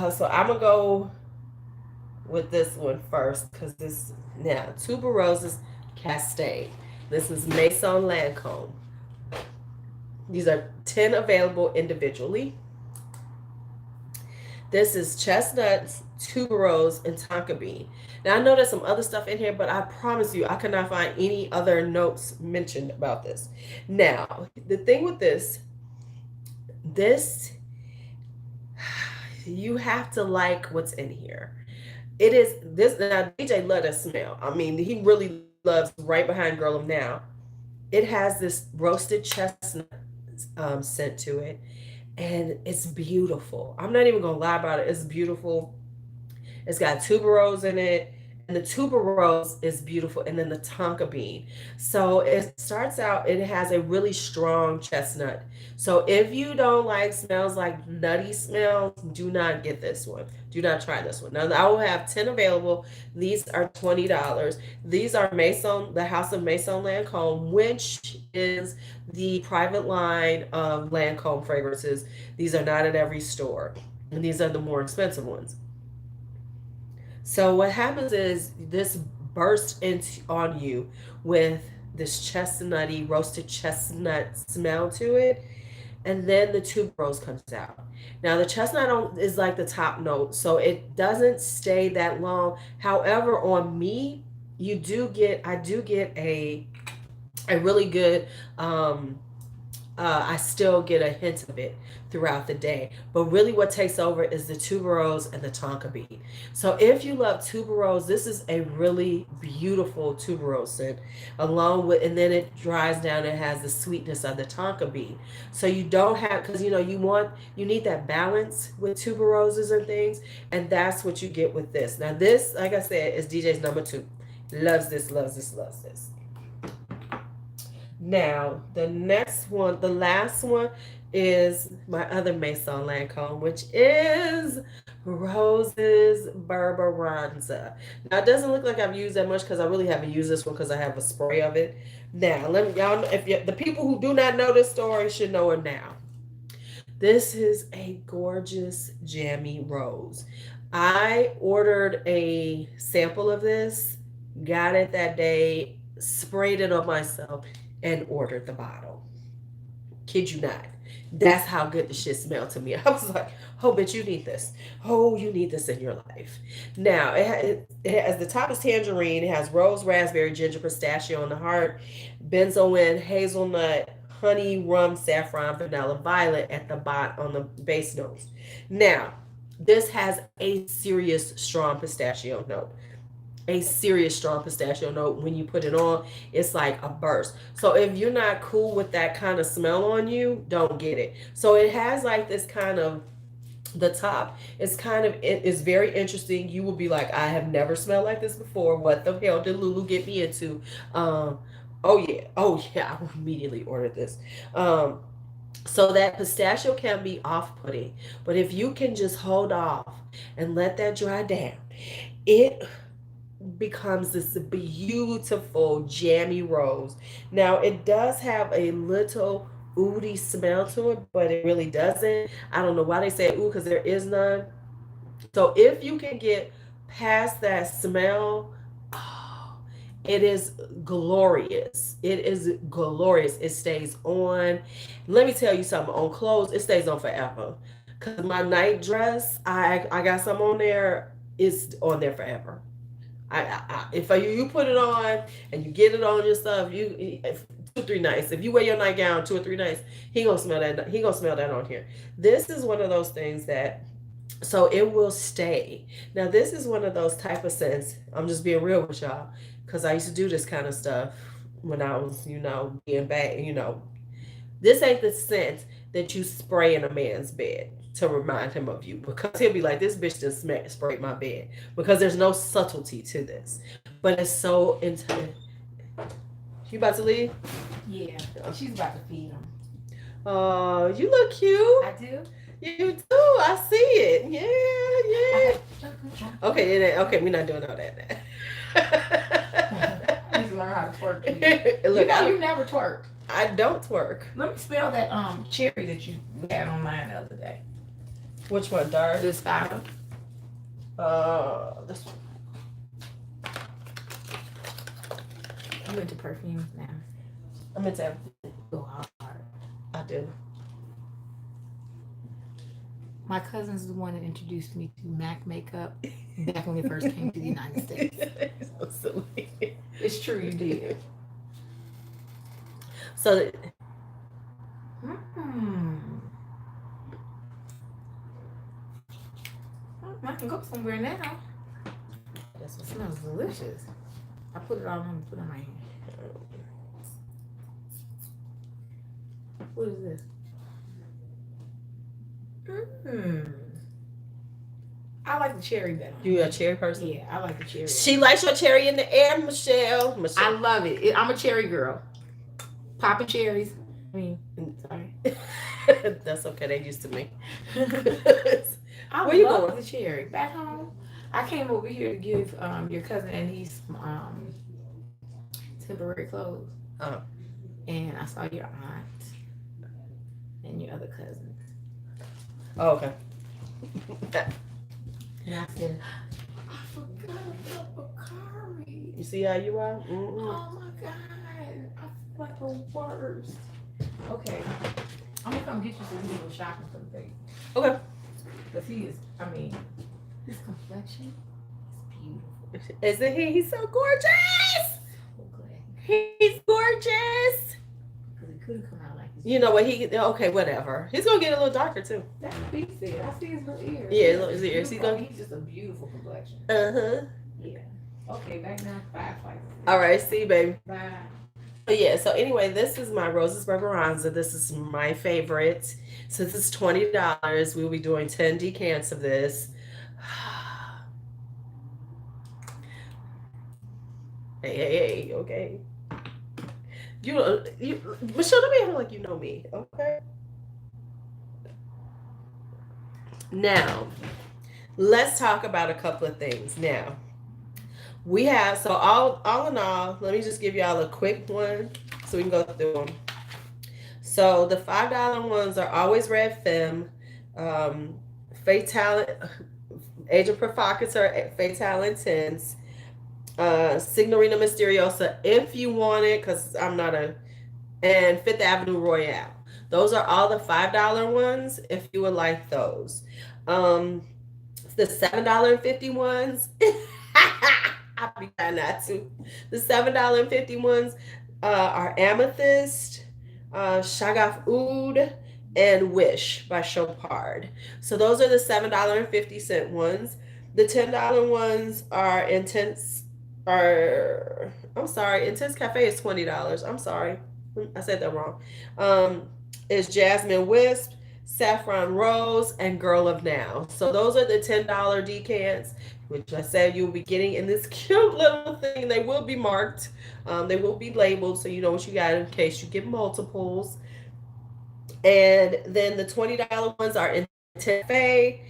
So I'm gonna go with this one first because this now Tuberoses Cascade. This is Maison Lancome. These are 10 available individually. This is chestnuts, tuberose, and tonka bean. Now I know there's some other stuff in here, but I promise you I could not find any other notes mentioned about this. Now, the thing with this, you have to like what's in here. It is this now DJ love that smell. I mean, he really loves right behind Girl of Now. It has this roasted chestnut scent to it, and it's beautiful. I'm not even gonna lie about it. It's beautiful. It's got tuberose in it, and the tuberose is beautiful, and then the tonka bean. So it starts out, it has a really strong chestnut. So if you don't like smells like nutty smells, do not get this one. Do not try this one. Now I will have 10 available. These are $20. These are Maison, the House of Maison Lancome, which is the private line of Lancome fragrances. These are not at every store. And these are the more expensive ones. So what happens is this bursts into on you with this chestnutty, roasted chestnut smell to it, and then the tuberose comes out. Now the chestnut is like the top note, so it doesn't stay that long. However, on me, I do get a really good I still get a hint of it throughout the day. But really, what takes over is the tuberose and the tonka bean. So, if you love tuberose, this is a really beautiful tuberose scent, along with, and then it dries down and has the sweetness of the tonka bean. So, you don't have, because you need that balance with tuberoses and things, and that's what you get with this. Now, this, like I said, is DJ's number two. Loves this, loves this, loves this. Now, the next one, the last one is my other Maison Lancome, which is Roses Barbaranza. Now, it doesn't look like I've used that much because I really haven't used this one because I have a spray of it. Now, let me, y'all know, the people who do not know this story should know it now. This is a gorgeous jammy rose. I ordered a sample of this, got it that day, sprayed it on myself, and ordered the bottle. Kid you not. That's how good the shit smelled to me. I was like, oh, bitch, you need this. Oh, you need this in your life. Now, it has the top is tangerine. It has rose, raspberry, ginger, pistachio on the heart, benzoin, hazelnut, honey, rum, saffron, vanilla, violet at the bottom on the base notes. Now, this has a serious strong pistachio note, a serious strong pistachio note. When you put it on, it's like a burst. So if you're not cool with that kind of smell on you, don't get it. So it has like this kind of, the top is kind of, it is very interesting. You will be like, I have never smelled like this before. What the hell did Lulu get me into? Oh yeah, I immediately ordered this. So that pistachio can be off-putting, but if you can just hold off and let that dry down, it becomes this beautiful jammy rose. Now it does have a little oody smell to it, but it really doesn't. I don't know why they say ooh, because there is none. So if you can get past that smell, oh, it is glorious. It is glorious. It stays on. Let me tell you something. On clothes, it stays on forever. Cause my night dress, I got some on there. It's on there forever. If you put it on and you get it on your stuff, you 2 or 3 nights. If you wear your nightgown 2 or 3 nights, he gonna smell that. He gonna smell that on here. This is one of those things that, so it will stay. Now this is one of those type of scents. I'm just being real with y'all because I used to do this kind of stuff when I was, being bad. This ain't the scent that you spray in a man's bed to remind him of you, because he'll be like, this bitch just sprayed my bed, because there's no subtlety to this, but it's so intense. You about to leave? Yeah, she's about to feed him. Oh, you look cute. I do. You do. I see it. Yeah. Okay, we're not doing all that. I need to learn how to twerk. Look, You never twerk. I don't twerk. Let me spell that cherry that you had on mine the other day. Which one, dark? This style. This one. I'm into perfumes now. I'm into Go hard. I do. My cousin's the one that introduced me to MAC makeup back when we first came to the United States. So silly. It's true, you did. So I can go somewhere now. this It smells delicious. I put it all on my hand. What is this? I like the cherry better. You a cherry person? Yeah, I like the cherry. She likes your cherry in the air, Michelle. I love it. I'm a cherry girl. Popping cherries. I mean, sorry. That's okay. They used to me. I Where you love going? the cherry. Back home, I came over here to give your cousin and niece temporary clothes. Oh. And I saw your aunt and your other cousin. Oh, okay. And I said, I forgot about Bakari. You see how you are? Oh my God. I feel like the worst. Okay. I'm gonna come get you so you can go shopping for the baby. Okay. Because his complexion is beautiful. Isn't he? He's so gorgeous. So glad. He's gorgeous. Because it could have come out like this. You know what? Okay, whatever. He's gonna get a little darker too. That's what he said. I see his little ears. Yeah, his ears. He's just a beautiful complexion. Yeah. Okay, back now. Bye. All right, see you, baby. Bye. But yeah, so anyway, this is my Roses Barbaranza. This is my favorite. Since it's $20, we'll be doing 10 decants of this. Hey, okay. You Michelle, let me act like you know me, okay? Now, let's talk about a couple of things. Now, we have, so all in all, let me just give y'all a quick one so we can go through them. So the $5 ones are Always Red Femme, Fatal, Agent Provocateur, Fatal Intense, Signorina Mysteriosa, if you want it, because I'm not and Fifth Avenue Royale. Those are all the $5 ones if you would like those. The $7.50 ones, I'll be trying not to. The $7.50 ones are Amethyst, Shagaf Oud, and Wish by Chopard. So those are the $7.50 ones. The $10 ones are Intense Cafe is $20. I'm sorry. I said that wrong. It's Jasmine Wisp, Saffron Rose, and Girl of Now. So those are the $10 decants, which I said you'll be getting in this cute little thing. They will be marked. They will be labeled so you know what you got in case you get multiples. And then the $20 ones are Intense Cafe,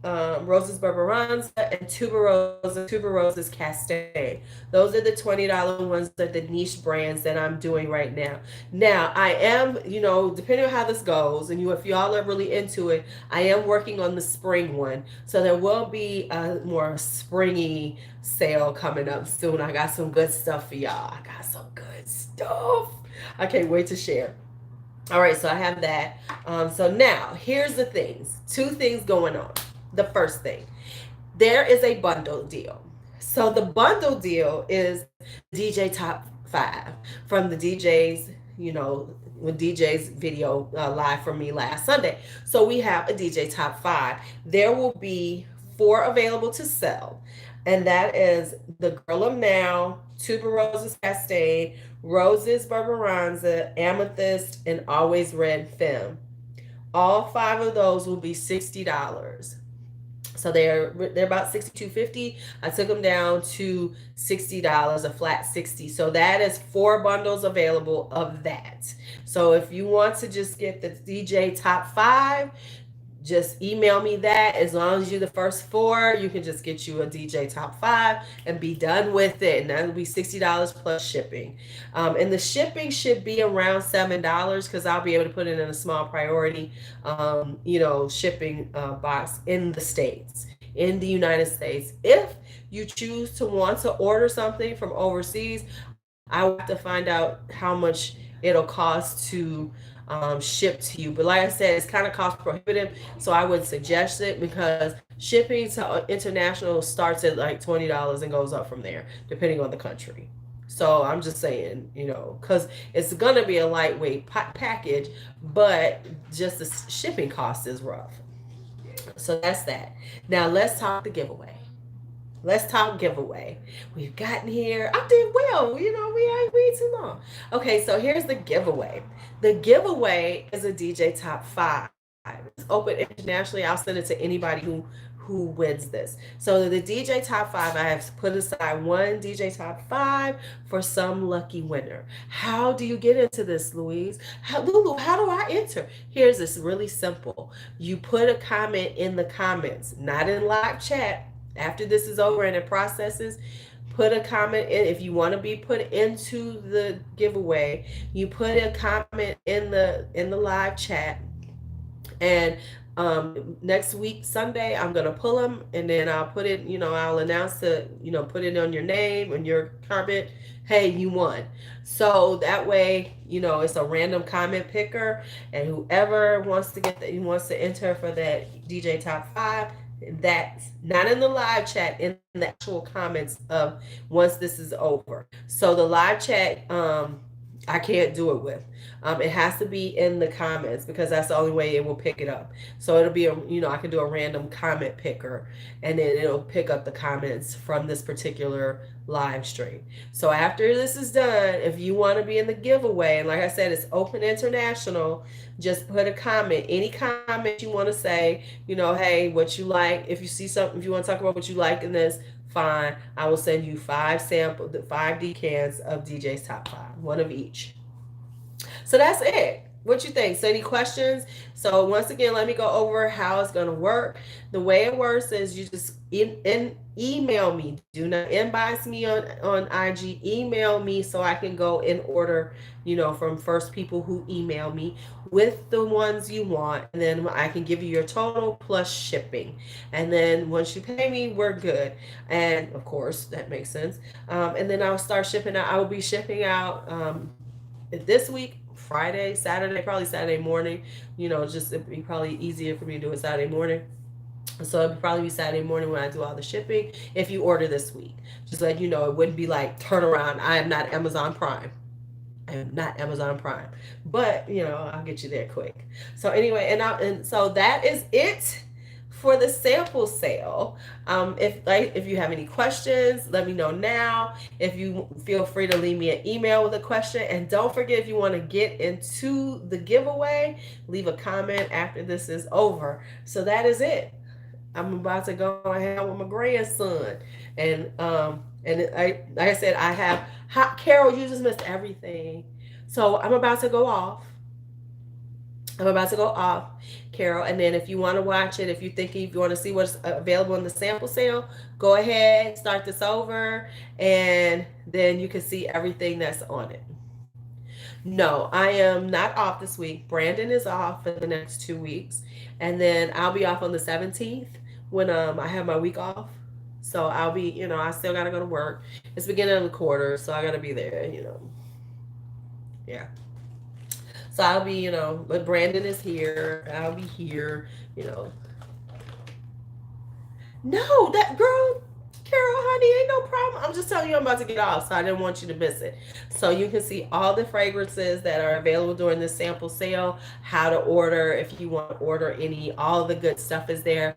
Roses Barbaranza, and Tuberoses Castaigne. Those are the $20 ones that the niche brands that I'm doing right now. Now, I am, depending on how this goes, and if y'all are really into it, I am working on the spring one. So there will be a more springy sale coming up soon. I got some good stuff for y'all. I got some good stuff. I can't wait to share. All right, so I have that. So now, here's the things. Two things going on. The first thing, there is a bundle deal. So the bundle deal is DJ Top 5 from the DJs, when DJ's video live from me last Sunday. So we have a DJ Top 5. There will be 4 available to sell. And that is the Girl of Now, Tuberoses Castaigne, Roses Barbaranza, Amethyst, and Always Red Femme. All 5 of those will be $60. So they're about $62.50. I took them down to $60, a flat 60. So that is 4 bundles available of that. So if you want to just get the DJ Top 5, just email me that. As long as you're the first four, you can just get you a DJ top five and be done with it. And that'll be $60 plus shipping. And the shipping should be around $7 because I'll be able to put it in a small priority, shipping box in the States, in the United States. If you choose to want to order something from overseas, I will have to find out how much it'll cost to ship to you. But like I said, it's kind of cost prohibitive, so I wouldn't suggest it because shipping to international starts at like $20 and goes up from there, depending on the country. So I'm just saying, because it's gonna be a lightweight package, but just the shipping cost is rough. So that's that. Now let's talk the giveaway. Let's talk giveaway. We've gotten here. I did well. We ain't wait too long. Okay, so here's the giveaway. The giveaway is a DJ Top 5. It's open internationally. I'll send it to anybody who wins this. So the DJ Top 5, I have put aside one DJ Top 5 for some lucky winner. How do you get into this, Louise? Lulu, how do I enter? Here's this really simple. You put a comment in the comments, not in live chat. After this is over and it processes, put a comment in. If you want to be put into the giveaway, you put a comment in the live chat. And next week Sunday I'm gonna pull them, and then I'll put it, I'll announce put it on your name and your comment. Hey, you won. So that way, it's a random comment picker, and whoever wants to wants to enter for that DJ Top 5, that's not in the live chat, in the actual comments of once this is over. So the live chat, I can't do it with. It has to be in the comments because that's the only way it will pick it up. So it'll be I can do a random comment picker, and then it'll pick up the comments from this particular live stream. So after this is done, if you want to be in the giveaway, and like I said, it's open international, just put a comment, any comment you want to say, hey, what you like. If you see something, if you want to talk about what you like in this, fine. I will send you 5 decants of DJ's Top 5, one of each. So that's it. What you think? So any questions? So once again, let me go over how it's going to work. The way it works is you just email me. Do not inbox me on IG. Email me so I can go in order, from first people who email me with the ones you want. And then I can give you your total plus shipping. And then once you pay me, we're good. And of course, that makes sense. And then I'll start shipping out. I will be shipping out this week, Friday, Saturday, probably Saturday morning. Just it'd be probably easier for me to do it Saturday morning. So it'd probably be Saturday morning when I do all the shipping. If you order this week, just let you know, it wouldn't be like turnaround. I am not Amazon Prime. I am not Amazon Prime, but I'll get you there quick. So anyway, and so that is it for the sample sale. If you have any questions, let me know now. If you feel free to leave me an email with a question, and don't forget, if you want to get into the giveaway, leave a comment after this is over. So that is it. I'm about to go and hang out with my grandson, and like I said, I have Carol. You just missed everything, so I'm about to go off. Carol. And then if you want to watch it, if you want to see what's available in the sample sale, go ahead, start this over, and then you can see everything that's on it. No, I am not off this week. Brandon is off for the next 2 weeks. And then I'll be off on the 17th when I have my week off. So I'll be, I still got to go to work. It's beginning of the quarter, so I got to be there, Yeah. So I'll be, but Brandon is here. I'll be here, No, that girl, Carol, honey, ain't no problem. I'm just telling you I'm about to get off, so I didn't want you to miss it. So you can see all the fragrances that are available during this sample sale, how to order, if you want to order any, all the good stuff is there.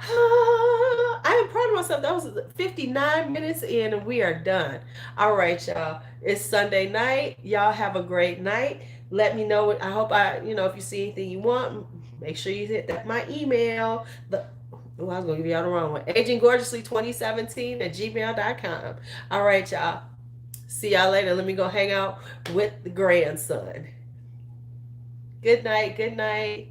I am proud of myself. That was 59 minutes in and we are done. All right, y'all. It's Sunday night. Y'all have a great night. Let me know. I hope if you see anything you want, make sure you hit my email. I was going to give y'all the wrong one. aginggorgeously2017@gmail.com. All right, y'all. See y'all later. Let me go hang out with the grandson. Good night. Good night.